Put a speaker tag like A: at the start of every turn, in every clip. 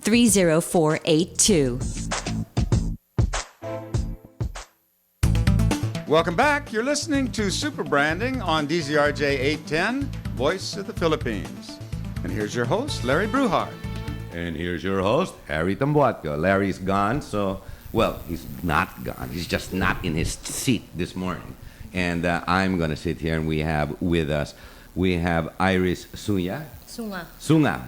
A: 30482.
B: Welcome back. You're listening to Superbranding on DZRJ-810, Voice of the Philippines. And here's your host, Larry Bruhart.
C: And here's your host, Harry Tambuatco. Larry's gone, so, well, he's not gone. He's just not in his seat this morning. And I'm going to sit here, and we have with us, we have Iris Sunga.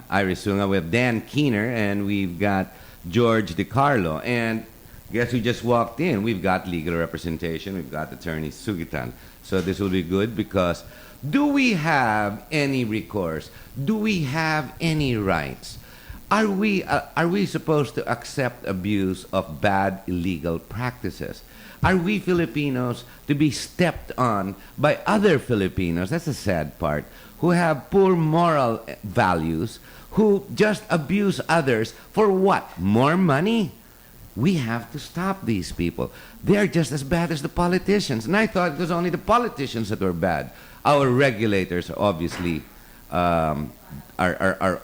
C: Iris Sunga. We have Dan Keener, and we've got George DiCarlo. And guess who just walked in? We've got legal representation. We've got Attorney Sugitan. So this will be good because do we have any recourse? Do we have any rights? Are we supposed to accept abuse of bad illegal practices? Are we Filipinos to be stepped on by other Filipinos? That's the sad part. Who have poor moral values, who just abuse others for what? More money? We have to stop these people. They're just as bad as the politicians. And I thought it was only the politicians that were bad. Our regulators obviously are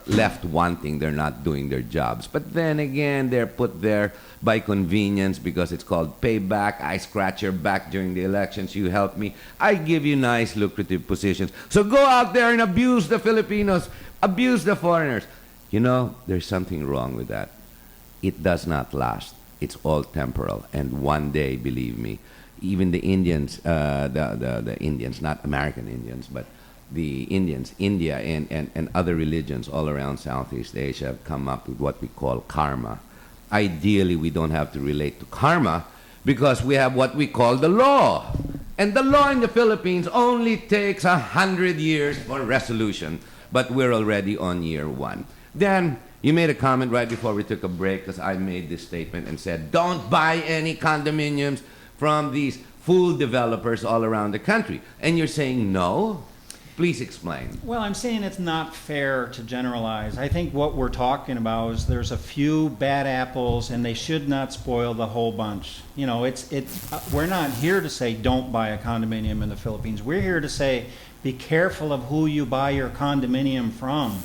C: left wanting. They're not doing their jobs. But then again, they're put there by convenience because it's called payback. I scratch your back during the elections. You help me. I give you nice, lucrative positions. So go out there and abuse the Filipinos, abuse the foreigners. You know, there's something wrong with that. It does not last. It's all temporal. And one day, believe me, even the Indians, the Indians, not American Indians, but the Indians, India, and other religions all around Southeast Asia have come up with what we call karma. Ideally, we don't have to relate to karma because we have what we call the law. And the law in the Philippines only takes 100 years for resolution, but we're already on year one. Then, you made a comment right before we took a break because I made this statement and said, don't buy any condominiums from these fool developers all around the country. And you're saying no? Please explain.
D: Well, I'm saying it's not fair to generalize. I think what we're talking about is there's a few bad apples and they should not spoil the whole bunch. You know, we're not here to say don't buy a condominium in the Philippines. We're here to say be careful of who you buy your condominium from.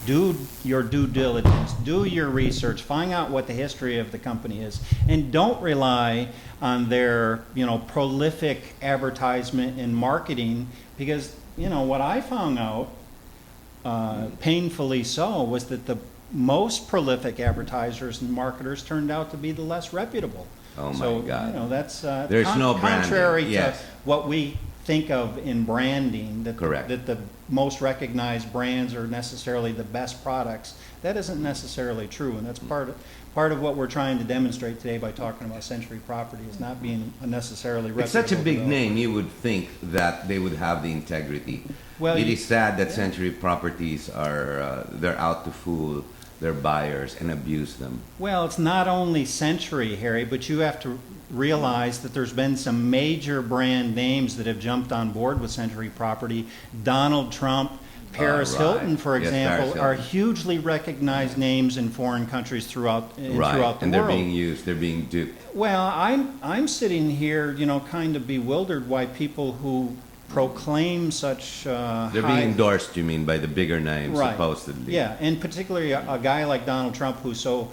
D: Do your due diligence, do your research, find out what the history of the company is, and don't rely on their, prolific advertisement and marketing because, what I found out, painfully so, was that the most prolific advertisers and marketers turned out to be the less reputable.
C: Oh my God.
D: That's
C: There's no branding.
D: Contrary
C: Yes.
D: to what we think of in branding, that
C: Correct.
D: that the most recognized brands are necessarily the best products. That isn't necessarily true, and that's part of what we're trying to demonstrate today by talking about Century Property is not being necessarily reputable.
C: It's such a big
D: developer.
C: name, you would think that they would have the integrity.
D: Well,
C: it is sad that Century Properties are they're out to fool their buyers and abuse them.
D: Well, it's not only Century, Harry, but you have to realize that there's been some major brand names that have jumped on board with Century Property. Donald Trump, Paris
C: Right.
D: Hilton, for
C: Yes,
D: example,
C: Paris
D: are
C: Hilton.
D: hugely recognized names in foreign countries throughout the
C: And they're
D: world.
C: being used, they're being duped.
D: Well, I'm sitting here, kind of bewildered why people who proclaim such
C: They're being
D: high...
C: endorsed, you mean, by the bigger names,
D: Right.
C: supposedly.
D: Yeah, and particularly a guy like Donald Trump who's so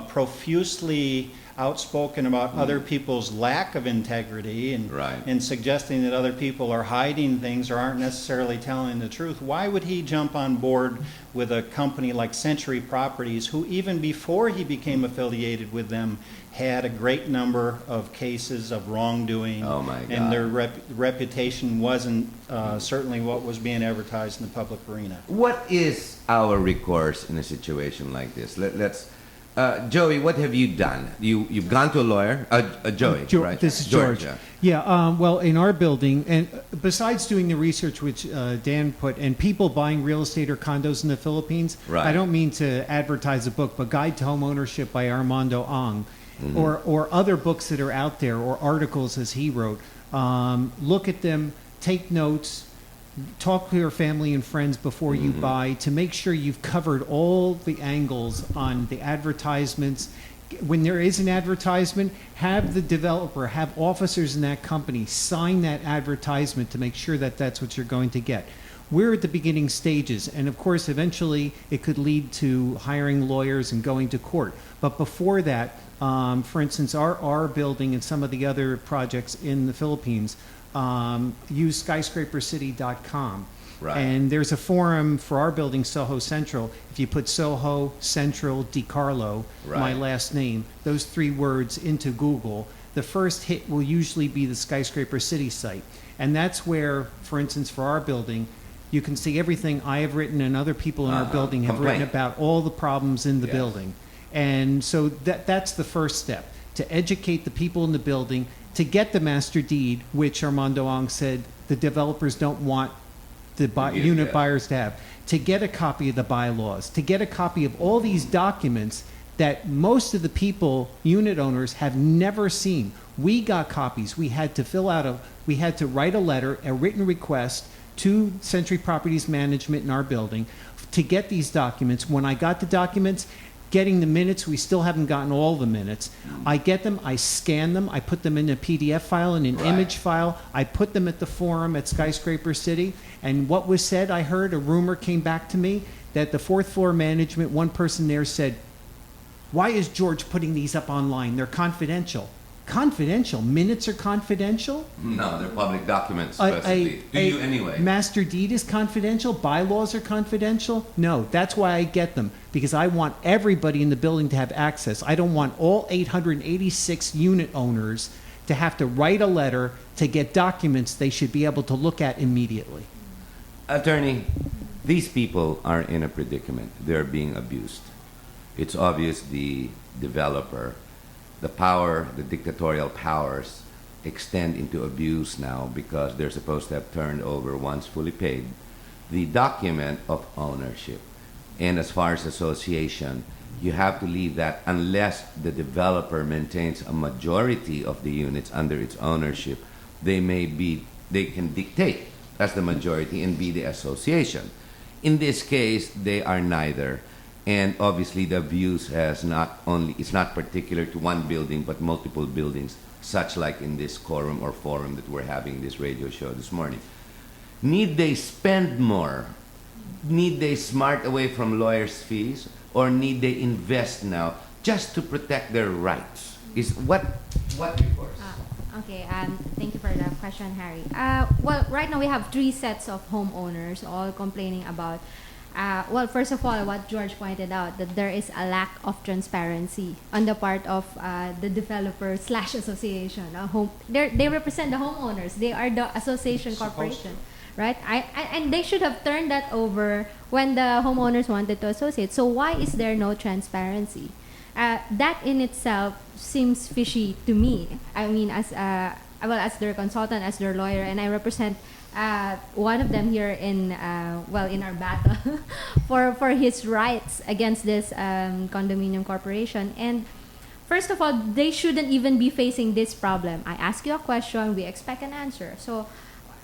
D: profusely outspoken about other people's lack of integrity and
C: Right.
D: and suggesting that other people are hiding things or aren't necessarily telling the truth. Why would he jump on board with a company like Century Properties, who even before he became affiliated with them had a great number of cases of wrongdoing?
C: Oh, my God.
D: And their reputation wasn't certainly what was being advertised in the public arena.
C: What is our recourse in a situation like this? Let's Joey, what have you done? You've gone to a lawyer, Joey, right?
E: This is George. Yeah. Well, in our building, and besides doing the research which Dan put, and people buying real estate or condos in the Philippines,
C: Right.
E: I don't mean to advertise a book, but Guide to Home Ownership by Armando Ang, or other books that are out there, or articles as he wrote. Look at them, take notes. Talk to your family and friends before you buy to make sure you've covered all the angles on the advertisements. When there is an advertisement, have the developer, have officers in that company sign that advertisement to make sure that that's what you're going to get. we're at the beginning stages. And of course, eventually it could lead to hiring lawyers and going to court. But before that, for instance, our building and some of the other projects in the Philippines use skyscrapercity.com.
C: Right.
E: And there's a forum for our building, Soho Central. If you put Soho Central DiCarlo, my
C: Right.
E: last name, those 3 words into Google, the first hit will usually be the Skyscraper City site. And that's where, for instance, for our building, you can see everything I have written and other people in our building have written about all the problems in the
C: Yes.
E: building. And so that's the first step, to educate the people in the building, to get the master deed, which Armando Ong said the developers don't want the unit buyers to have, to get a copy of the bylaws, to get a copy of all these documents that most of the people, unit owners, have never seen. We got copies. We had to write a letter, a written request to Century Properties Management in our building to get these documents. When I got the documents, getting the minutes, we still haven't gotten all the minutes. I get them, I scan them, I put them in a PDF file and an image file. I put them at the forum at Skyscraper City. And what was said, I heard, a rumor came back to me that the 4th floor management, one person there said, "Why is George putting these up online? They're confidential." Confidential? Minutes are confidential?
C: No, they're public documents, supposedly. To you anyway.
E: Master deed is confidential? Bylaws are confidential? No, that's why I get them, because I want everybody in the building to have access. I don't want all 886 unit owners to have to write a letter to get documents they should be able to look at immediately.
C: Attorney, these people are in a predicament. They're being abused. It's obvious the developer, the power, the dictatorial powers extend into abuse now because they're supposed to have turned over, once fully paid, the document of ownership. And as far as association, you have to leave that unless the developer maintains a majority of the units under its ownership. They can dictate as the majority and be the association. In this case, they are neither. And obviously the abuse it's not particular to one building, but multiple buildings, such like in this quorum or forum that we're having this radio show this morning. Need they spend more? Need they smart away from lawyers' fees? Or need they invest now just to protect their rights? Is what recourse?
A: Okay, thank you for that question, Harry. Well, right now we have 3 sets of homeowners all complaining about well, first of all, what George pointed out, that there is a lack of transparency on the part of the developer / association. They represent the homeowners. They are the association corporation, right? And they should have turned that over when the homeowners wanted to associate. So why is there no transparency? That in itself seems fishy to me. I mean, as their consultant, as their lawyer, and I represent one of them here in our battle for his rights against this condominium corporation. And first of all, they shouldn't even be facing this problem. I ask you a question, we expect an answer. So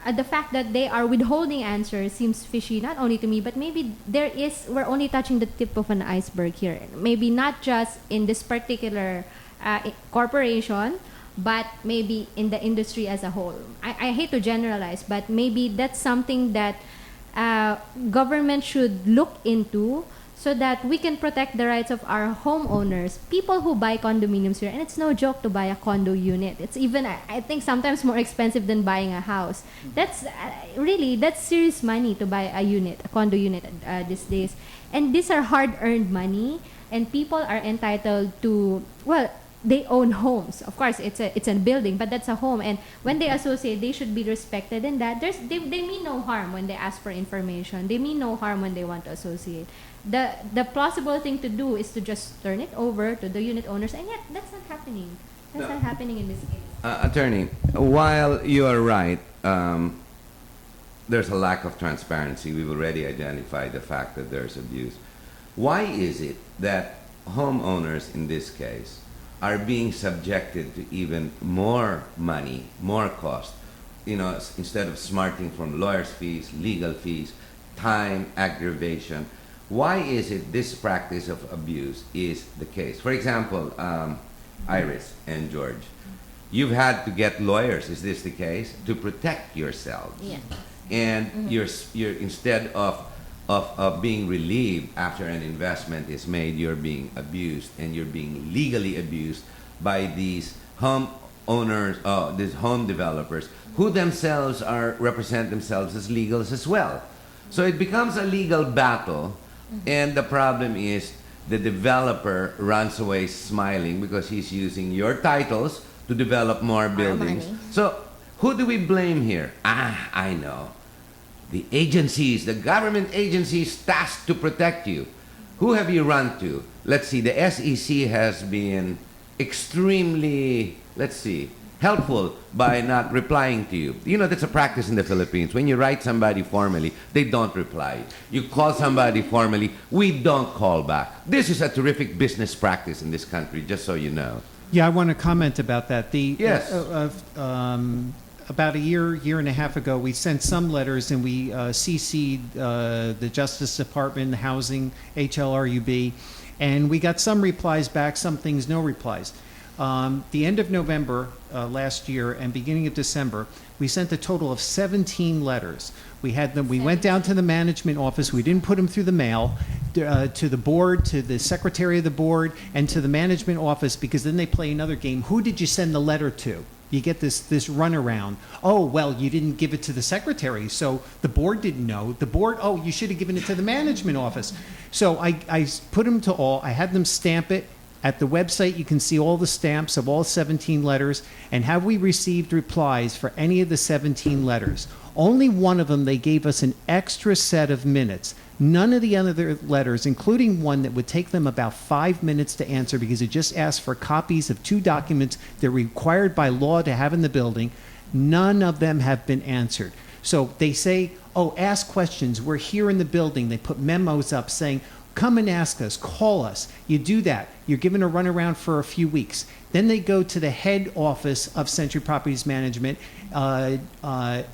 A: the fact that they are withholding answers seems fishy, not only to me, but maybe we're only touching the tip of an iceberg here. Maybe not just in this particular corporation, but maybe in the industry as a whole. I hate to generalize, but maybe that's something that government should look into so that we can protect the rights of our homeowners, people who buy condominiums here. And it's no joke to buy a condo unit. It's even, I think, sometimes more expensive than buying a house. That's that's serious money to buy a condo unit these days. And these are hard-earned money, and people are entitled to, they own homes. Of course, it's a building, but that's a home. And when they associate, they should be respected in that. They mean no harm when they ask for information. They mean no harm when they want to associate. The plausible thing to do is to just turn it over to the unit owners, and yet that's not happening. That's not happening in this case.
C: Attorney, while you are right, there's a lack of transparency. We've already identified the fact that there's abuse. Why is it that homeowners in this case are being subjected to even more money, more cost? Instead of smarting from lawyers' fees, legal fees, time, aggravation. Why is it this practice of abuse is the case? For example, Iris and George, you've had to get lawyers, is this the case, to protect yourselves?
A: Yeah.
C: and you're instead of being relieved after an investment is made, you're being abused, and you're being legally abused by these home owners, these home developers, who themselves represent themselves as legals as well. So it becomes a legal battle, and the problem is the developer runs away smiling because he's using your titles to develop more buildings.
A: money.
C: So who do we blame here? I know. The agencies, the government agencies tasked to protect you. Who have you run to? Let's see, the SEC has been extremely, helpful by not replying to you. You know, that's a practice in the Philippines. When you write somebody formally, they don't reply. You call somebody formally, we don't call back. This is a terrific business practice in this country, just so you know.
E: Yeah, I want to comment about that.
C: Yes.
E: About a year and a half ago, we sent some letters and we CC'd the Justice Department, Housing, HLRUB, and we got some replies back, some things no replies. The end of November last year and beginning of December, we sent a total of 17 letters. We had them. We went down to the management office. We didn't put them through the mail to the board, to the secretary of the board, and to the management office, because then they play another game. Who did you send the letter to? You get this runaround. Oh, well, you didn't give it to the secretary, so the board didn't know. The board, oh, you should have given it to the management office. So I put them to all. I had them stamp it. At the website, you can see all the stamps of all 17 letters. And have we received replies for any of the 17 letters? Only one of them, they gave us an extra set of minutes. None of the other letters, including one that would take them about 5 minutes to answer because it just asked for copies of 2 documents they're required by law to have in the building, none of them have been answered. So they say, oh, ask questions. We're here in the building. They put memos up saying, come and ask us, call us. You do that. You're given a runaround for a few weeks. Then they go to the head office of Century Properties Management, and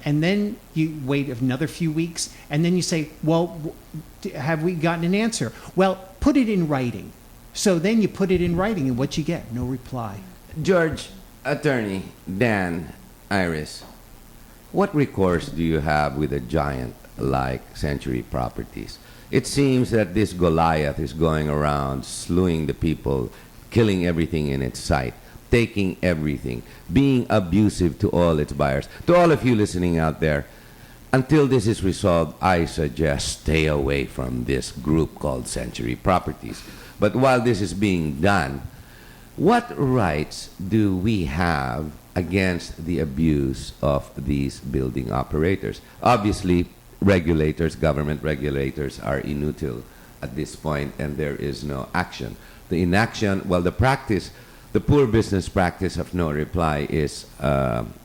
E: then you wait another few weeks, and then you say, well, have we gotten an answer? Well, put it in writing. So then you put it in writing, and what you get? No reply.
C: George, attorney, Dan, Iris, what recourse do you have with a giant like Century Properties? It seems that this Goliath is going around slewing the people, killing everything in its sight, taking everything, being abusive to all its buyers. To all of you listening out there, until this is resolved, I suggest stay away from this group called Century Properties. But while this is being done, what rights do we have against the abuse of these building operators? Obviously, regulators, government regulators, are inutile at this point, and there is no action. The inaction, well, the practice, the poor business practice of no reply is,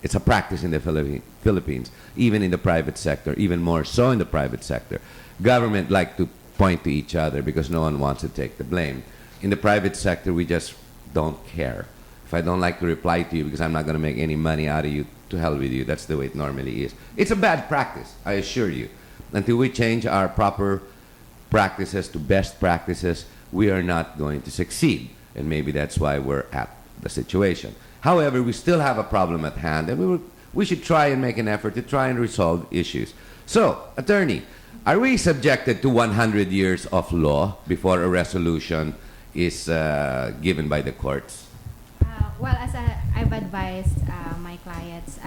C: it's a practice in the Philippines, even in the private sector, even more so in the private sector. Government like to point to each other because no one wants to take the blame. In the private sector, we just don't care. If I don't like to reply to you because I'm not going to make any money out of you, to hell with you. That's the way it normally is. It's a bad practice, I assure you. Until we change our proper practices to best practices, we are not going to succeed. And maybe that's why we're at the situation. However, we still have a problem at hand, and we should try and make an effort to try and resolve issues. So, attorney, are we subjected to 100 years of law before a resolution is given by the courts?
A: Well, as I've advised my clients,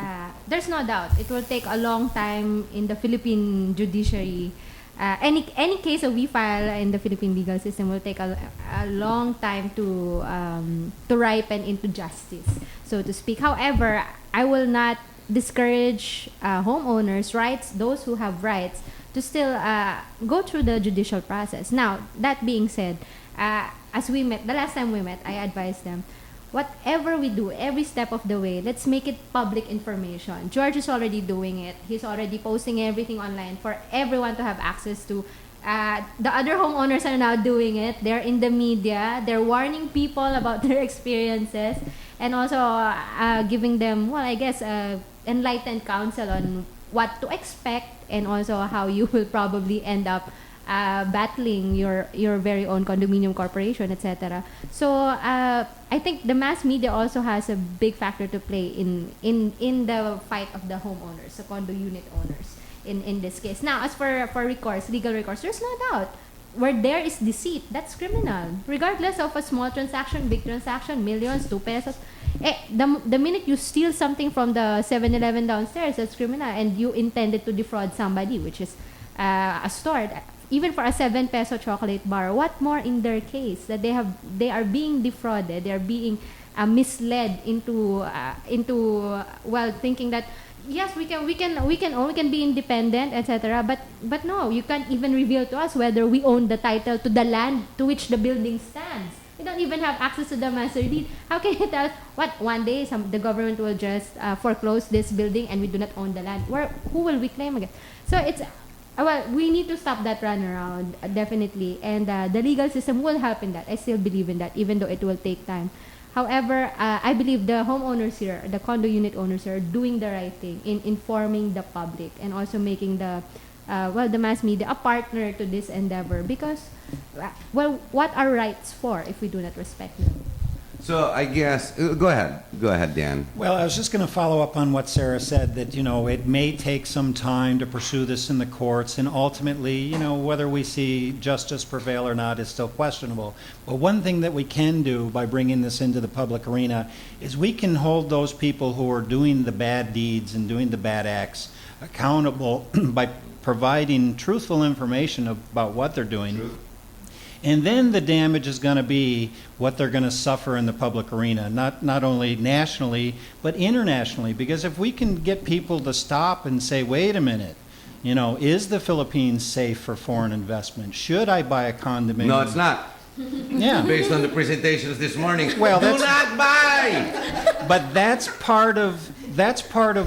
A: there's no doubt it will take a long time in the Philippine judiciary. Any case that we file in the Philippine legal system will take a long time to ripen into justice, so to speak. However, I will not discourage homeowners' rights, those who have rights, to still go through the judicial process. Now, that being said, as we met, the last time we met, I advised them, whatever we do, every step of the way, let's make it public information. George is already doing it. He's already posting everything online for everyone to have access to. The other homeowners are now doing it. They're in the media. They're warning people about their experiences, and also giving them, well, I guess, enlightened counsel on what to expect, and also how you will probably end up battling your very own condominium corporation, etc. So I think the mass media also has a big factor to play in the fight of the homeowners, the condo unit owners. in this case. Now, as for recourse, legal recourse, there's no doubt. Where there is deceit, that's criminal. Regardless of a small transaction, big transaction, millions, 2 pesos. The minute you steal something from the 7-Eleven downstairs, that's criminal. And you intended to defraud somebody, which is a store. Even for a 7 peso chocolate bar, what more in their case that they are being defrauded, they are being misled into thinking that yes, we can be independent, etc. But no, you can't even reveal to us whether we own the title to the land to which the building stands. We don't even have access to the master deed. How can you tell what one day the government will just foreclose this building and we do not own the land? Who will we claim again? So it's we need to stop that runaround, definitely, and the legal system will help in that. I still believe in that, even though it will take time. However, I believe the homeowners here, the condo unit owners here, are doing the right thing in informing the public and also making the mass media a partner to this endeavor. Because, what are rights for if we do not respect them?
C: So I guess, go ahead, Dan.
D: Well, I was just going to follow up on what Sarah said, that, it may take some time to pursue this in the courts, and ultimately, whether we see justice prevail or not is still questionable. But one thing that we can do by bringing this into the public arena is we can hold those people who are doing the bad deeds and doing the bad acts accountable by providing truthful information about what they're doing.
C: Truth.
D: And then the damage is going to be what they're going to suffer in the public arena, not only nationally, but internationally. Because if we can get people to stop and say, wait a minute, is the Philippines safe for foreign investment? Should I buy a condominium?
C: No, it's not.
D: Yeah.
C: Based on the presentations this morning,
D: Well,
C: do not buy.
D: But that's part of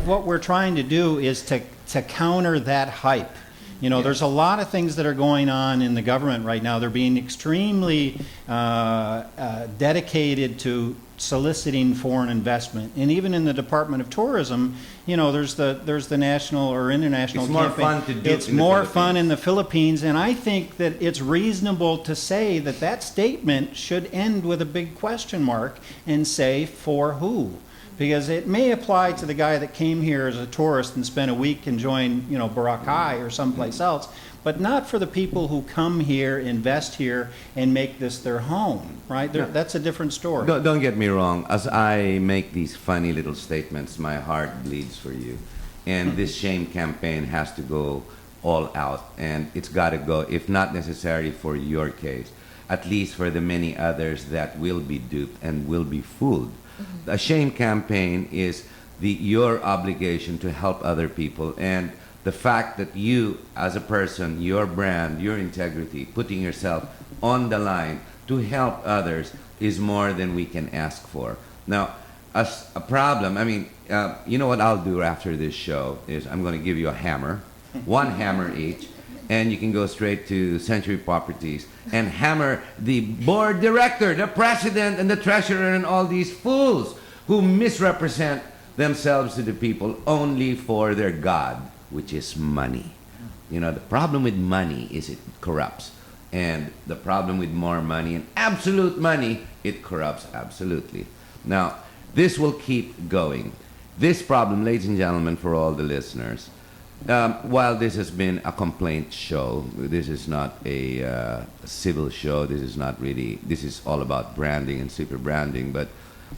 D: what we're trying to do, is to counter that hype. There's a lot of things that are going on in the government right now. They're being extremely dedicated to soliciting foreign investment, and even in the Department of Tourism, there's the national or international
C: It's more
D: campaign.
C: fun to do.
D: It's more fun in the Philippines, and I think that it's reasonable to say that statement should end with a big question mark and say, for who? Because it may apply to the guy that came here as a tourist and spent a week enjoying, Boracay or someplace else, but not for the people who come here, invest here, and make this their home, right? That's a different story.
C: Don't get me wrong. As I make these funny little statements, my heart bleeds for you. And this shame campaign has to go all out. And it's got to go, if not necessarily for your case, at least for the many others that will be duped and will be fooled. A shame campaign is your obligation to help other people, and the fact that you, as a person, your brand, your integrity, putting yourself on the line to help others is more than we can ask for. Now, as a problem, you know what I'll do after this show is I'm going to give you a hammer, one hammer each, and you can go straight to Century Properties and hammer the board director, the president, and the treasurer, and all these fools who misrepresent themselves to the people only for their God, which is money. The problem with money is it corrupts. And the problem with more money and absolute money, it corrupts absolutely. Now, this will keep going. This problem, ladies and gentlemen, for all the listeners, while this has been a complaint show, this is not a civil show. This is all about branding and super branding. But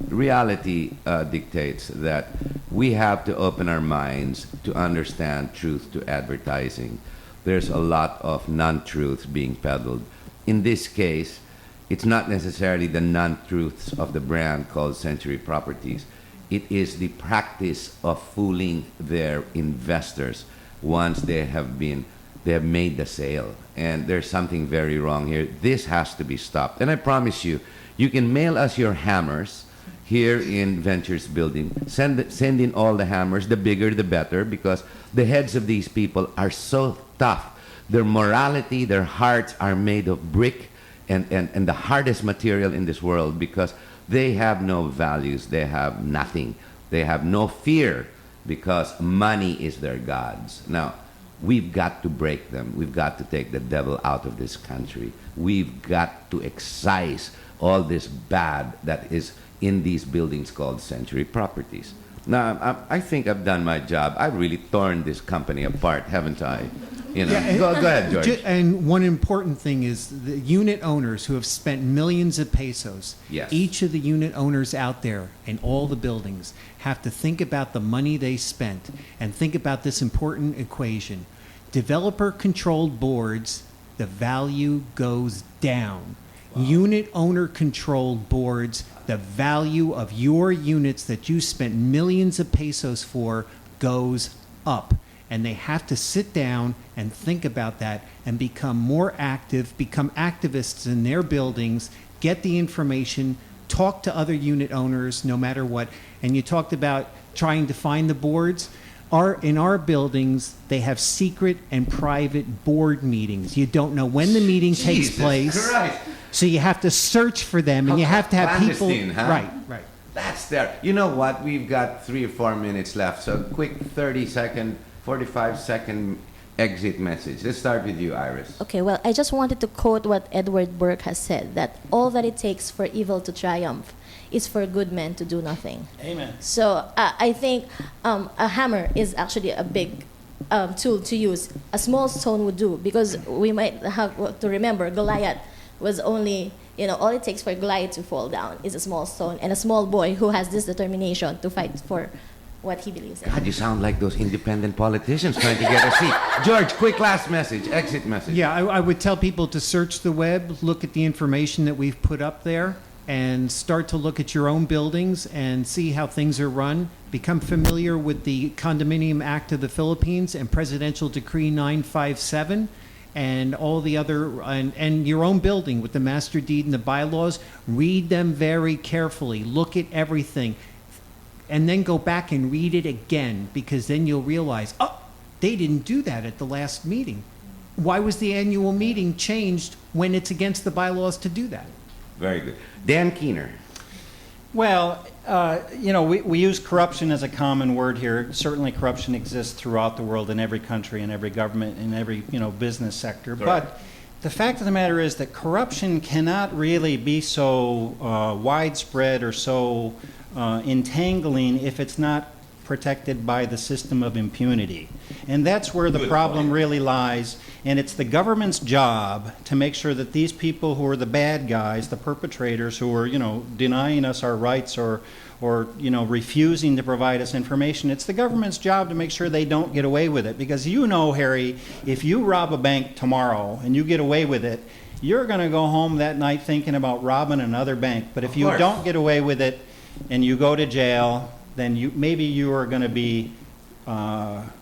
C: reality dictates that we have to open our minds to understand truth to advertising. There's a lot of non-truths being peddled. In this case, it's not necessarily the non-truths of the brand called Century Properties. It is the practice of fooling their investors once they have made the sale. And there's something very wrong here. This has to be stopped. And I promise you, you can mail us your hammers here in Ventures Building. Send in all the hammers, the bigger the better, because the heads of these people are so tough. Their morality, their hearts are made of brick and the hardest material in this world, because they have no values, they have nothing. They have no fear, because money is their gods. Now, we've got to break them. We've got to take the devil out of this country. We've got to excise all this bad that is in these buildings called Century Properties. Now, I think I've done my job. I've really torn this company apart, haven't I? You know,
E: Yeah,
C: go ahead, George.
E: And one important thing is the unit owners who have spent millions of pesos.
C: Yes.
E: Each of the unit owners out there in all the buildings have to think about the money they spent and think about this important equation. Developer-controlled boards, the value goes down. Unit owner-controlled boards, the value of your units that you spent millions of pesos for goes up. And they have to sit down and think about that and become more active, become activists in their buildings, get the information, talk to other unit owners no matter what. And you talked about trying to find the boards. In our buildings, they have secret and private board meetings. You don't know when the meeting takes
C: Jesus
E: place.
C: Christ.
E: So you have to search for them, and you have to have people.
C: Clandestine, huh?
E: Right.
C: That's there. You know what? We've got 3 or 4 minutes left. So quick 30-second, 45-second exit message. Let's start with you, Iris.
F: Okay, well, I just wanted to quote what Edward Burke has said, that all that it takes for evil to triumph is for good men to do nothing.
D: Amen.
F: So I think a hammer is actually a big tool to use. A small stone would do, because we might have to remember Goliath was only, all it takes for Goliath to fall down is a small stone and a small boy who has this determination to fight for what he believes in.
C: God, you sound like those independent politicians trying to get a seat. George, quick last message, exit message.
E: Yeah, I would tell people to search the web, look at the information that we've put up there, and start to look at your own buildings and see how things are run. Become familiar with the Condominium Act of the Philippines and Presidential Decree 957 and all the other, and your own building with the master deed and the bylaws. Read them very carefully. Look at everything. And then go back and read it again, because then you'll realize, oh, they didn't do that at the last meeting. Why was the annual meeting changed when it's against the bylaws to do that?
C: Very good. Dan Keener.
D: Well, we use corruption as a common word here. Certainly corruption exists throughout the world in every country, in every government, in every, business sector.
C: Correct.
D: But the fact of the matter is that corruption cannot really be so widespread or so entangling if it's not protected by the system of impunity. And that's where the
C: Good
D: problem
C: point.
D: really lies. And it's the government's job to make sure that these people who are the bad guys, the perpetrators who are, denying us our rights or refusing to provide us information, it's the government's job to make sure they don't get away with it. Because Harry, if you rob a bank tomorrow and you get away with it, you're going to go home that night thinking about robbing another bank. But if
C: Of
D: you
C: course.
D: don't get away with it and you go to jail, then maybe you are going to be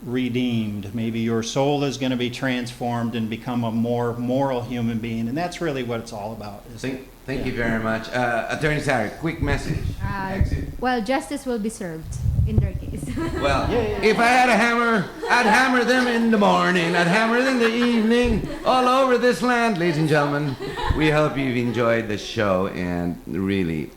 D: redeemed. Maybe your soul is going to be transformed and become a more moral human being. And that's really what it's all about.
C: Thank you very much. Attorney Sarah, quick message. Exit.
A: Well, justice will be served in their case.
C: Well, if I had a hammer, I'd hammer them in the morning. I'd hammer them in the evening, all over this land, ladies and gentlemen. We hope you've enjoyed the show and really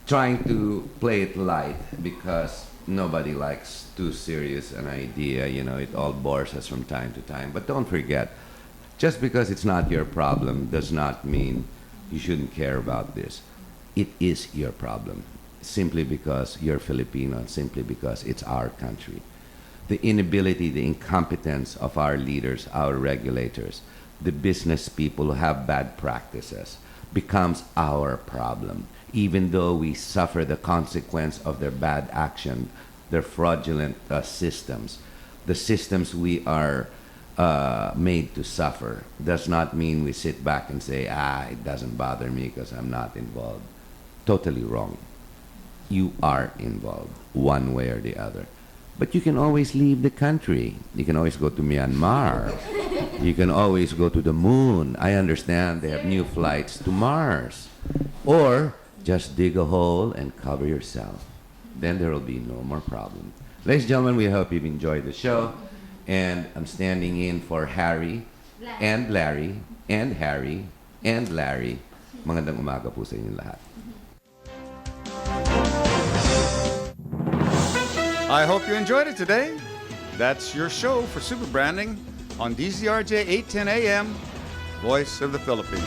C: trying to play it light, because nobody likes too serious an idea. It all bores us from time to time. But don't forget, just because it's not your problem does not mean you shouldn't care about this. It is your problem, simply because you're Filipino, and simply because it's our country. The inability, the incompetence of our leaders, our regulators, the business people who have bad practices becomes our problem, even though we suffer the consequence of their bad action, their fraudulent systems. The systems we are made to suffer does not mean we sit back and say, it doesn't bother me because I'm not involved. Totally wrong. You are involved, one way or the other. But you can always leave the country. You can always go to Myanmar. You can always go to the moon. I understand they have new flights to Mars. Or just dig a hole and cover yourself. Then there will be no more problem. Ladies and gentlemen, we hope you've enjoyed the show. And I'm standing in for Harry and Larry and Harry and Larry. Magandang umaga po sa inyong lahat.
B: I hope you enjoyed it today. That's your show for Superbranding on DZRJ 810 AM, Voice of the Philippines.